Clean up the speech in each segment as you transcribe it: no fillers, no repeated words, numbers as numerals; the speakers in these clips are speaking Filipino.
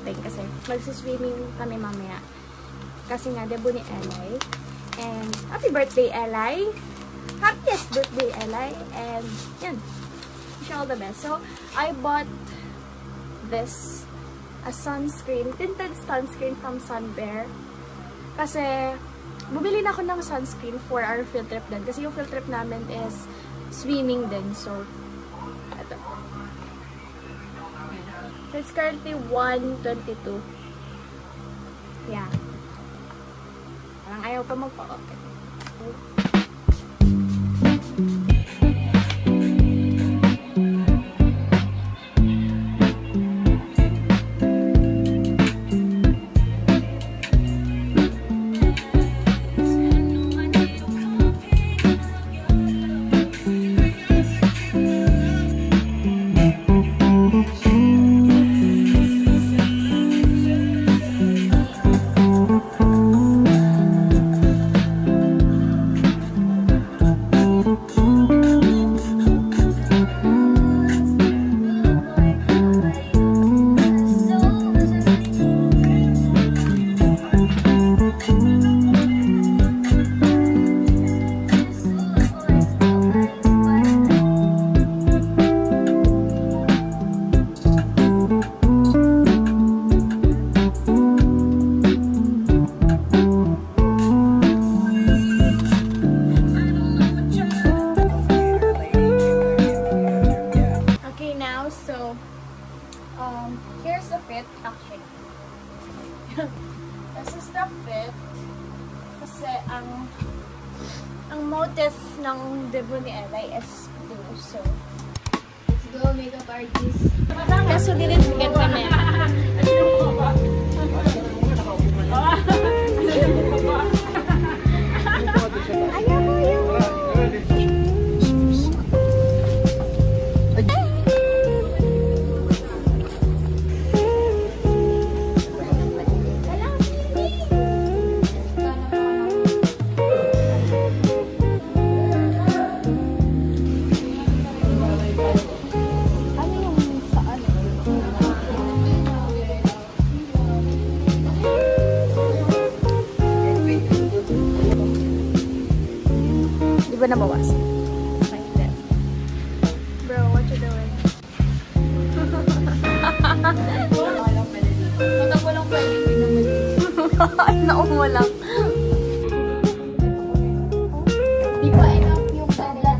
dating kasi magsiswimming kami mamaya. Kasi nga, debut ni Eli. And, happy birthday, Eli! Happiest birthday, Eli! And, yan. Wish you all the best. So, I bought this, a sunscreen, tinted sunscreen from Sunbear. Kasi, bumili na ako ng sunscreen for our field trip din. Kasi yung field trip namin is swimming din. So, ito. So, it's currently 1:22. Yeah. Parang ayaw pa magpa-open. Here's the fit, actually. This is the fit. Kasi ang motif ng debut ni Eli is blue. So, let's go, makeup artist. Kaso didn't get kami. Ayaw mo yun. Di ba nabawas? Like that. Bro, what you doing? Matang ko lang pwede naman. Naong mo lang. Di ba enough yung kanilang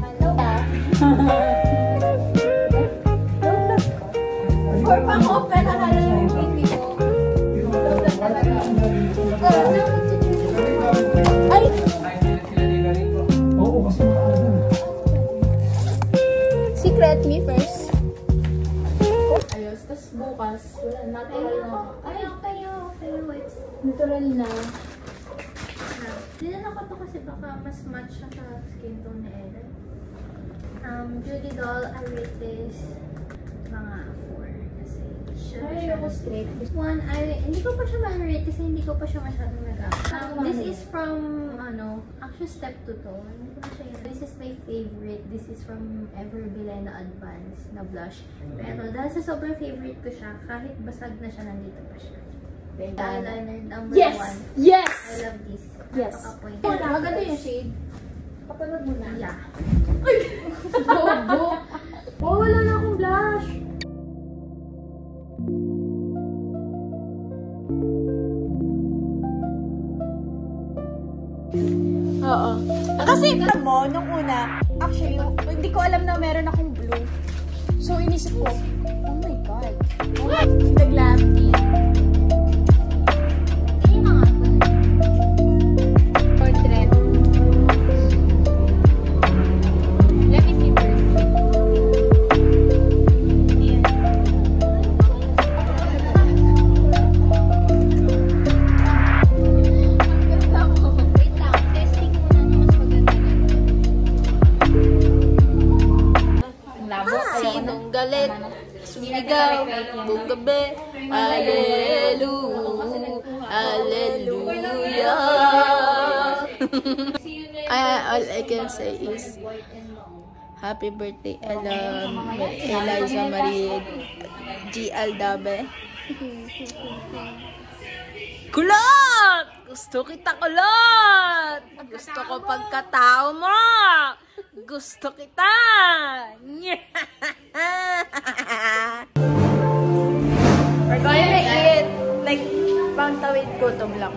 for pang-open na ka lang yung baby ko. Ay! Secret me first. Ayos. Tapos bukas, wala, natural na. Ay, okay. Natural na. Dinala ko to kasi baka mas match siya sa skin tone ni Ellen. Judy Doll, I rate this mga 4. Kasi siya ako straight. Hindi ko pa siya ma-rate kasi hindi ko pa siya masyadong nag-up. This is from, actually step 2 to. This is my favorite. This is from Ever Bilena Advance na blush. Pero dahil sa sobrang favorite ko siya, kahit basag na siya, nandito pa siya. Eyeliner number 1. Yes! I love this. Yes! Maganda yung shade. Kapanood mo na? Yeah. Ay! Bobo! Oh, wala na akong blush! Oo. Kasi, alam mo, nung una, actually, hindi ko alam na meron akong blue. So, inisip ko, oh my God. The Glam Tea. Portrait. Let me see first. Sinong galit? Sumigaw, buong gabi. Hallelujah. All I can say is happy birthday, Eliza Marie G. Aldabe. Kulot! Gusto kita, kulot! Gusto ko pagkatao mo! Gusto kita! We're gonna eat like pangtawid gutom lang.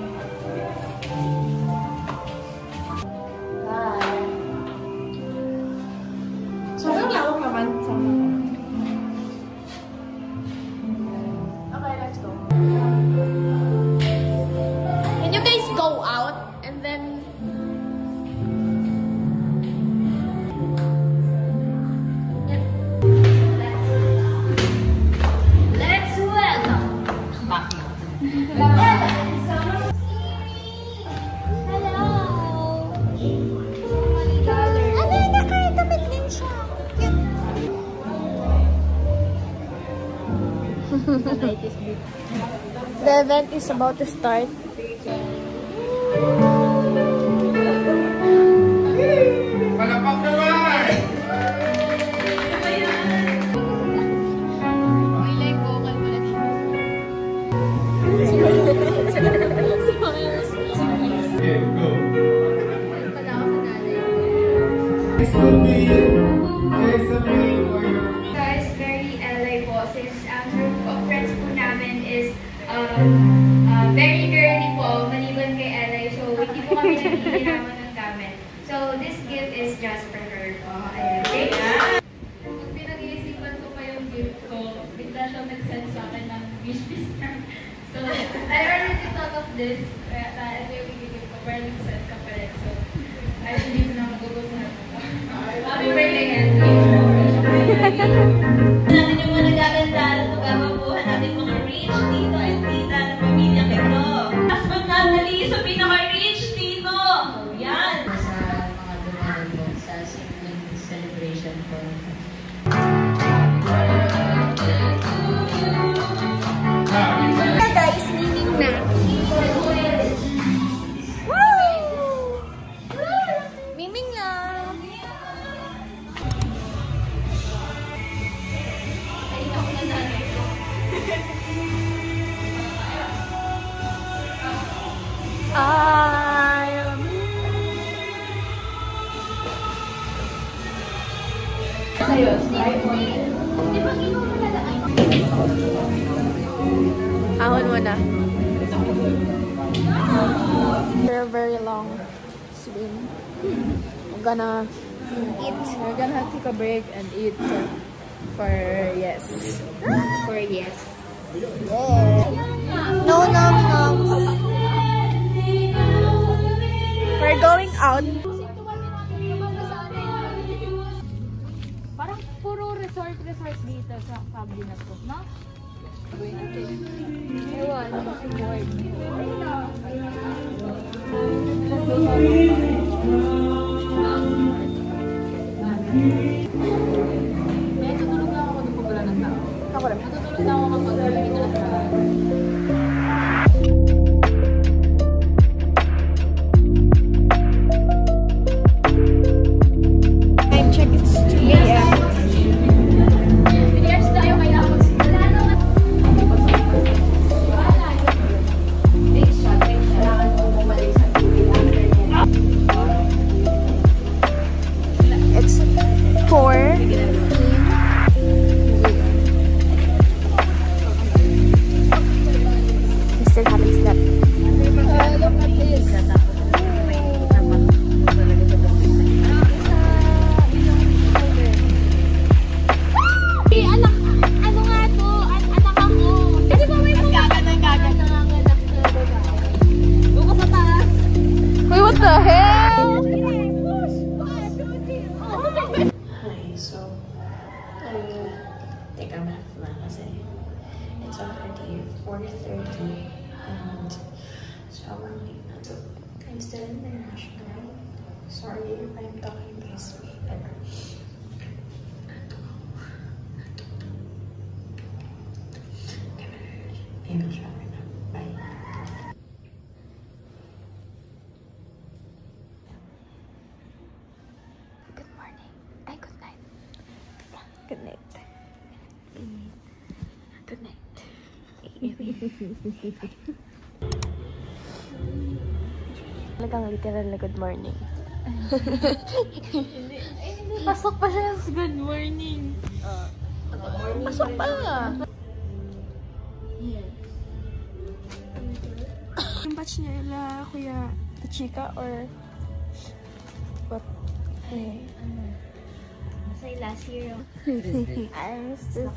Sobrang lawak naman. Okay, let's go. Can you guys go out and then... Let's welcome back. The event is about to start. Palapag naman! Okay, go. Guys, very LA po. Since ang group of friends po namin is very girly po, maliban kay LA. So, hindi po kami naghihiraman ng gamit. So, this gift is just for her po. Ayan. Okay? Pinag-iisipan ko pa yung gift ko. Bigla siya nag-send sa akin ng wish list niya. So, I already thought of this. Kaya ito yung i-gift ko. Pero nag-send ka pa rin. So, I hindi ko na magugustuhan ko. Happy birthday, Henry! Natin yung mga nagagandaan at magababuhan natin mga rich tito at tita ng pamilya ito. Last but not the least, sa pinaka-rich tito! Yan! Sa mga dumalo sa simpleng celebration ko. Guys, meaning na. Miming na. Ahon mo na. After a very long swim, we're gonna eat. We're gonna take a break and eat for yes. For yes. Yeah. No nom noms. We're going out. Parang puro resort dito sa cabin na to, no? Ewan, kasi board. Eh, tutulog na ako kapag wala ng tao. Ako rin. Natutulog na ako kapag hindi ka na. Time check, it's 2 a.m. Yes, tayo kaya ako. It's 4:15. We still haven't slept. Look at this. Anak, ano nga to? Anak ako. Di ba may mga gaganang doon ka sa taas. Wait, what the hell? Hi, so, take a bath na kasi it's already 4:30 and sobrang late na to. I'm still in the rush now. Sorry if I'm talking this way, but maybe shower na. Bye. Good morning. Ay, good night. Good night. Good night. Talagang literal na good morning. Pasok pa siya sa good morning. Pasok pa! Yung batch niya la Kuya Chika or what? Masay last year.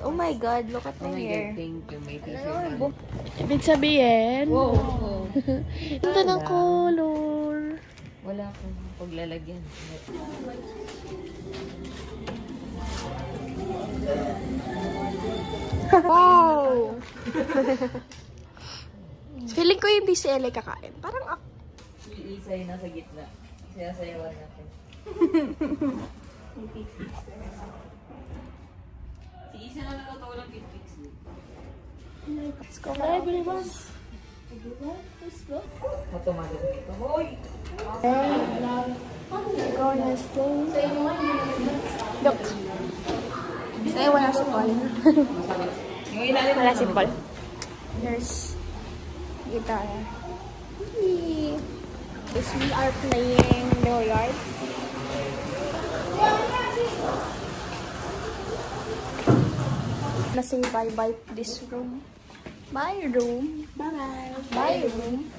Oh my god, look at my hair. Thank you, may Ibig sabihin, Wow. ganda ng color. Wala akong paglalagyan. Wow! Feeling ko hindi si Elay kakain. Parang ako. Si Isa yung nasa gitna. Sinasayawan natin. Si Isa na nagkatawa ng pitpits. Let's go na everyone. Automatic ito. Hoy! Go na stay. Look. Stay, wala si Paul. Yung ilalim Wala si Paul. There's guitar. Yes, we are playing billiards. Let's say bye-bye to this room. Bye room. Bye-bye. Bye room.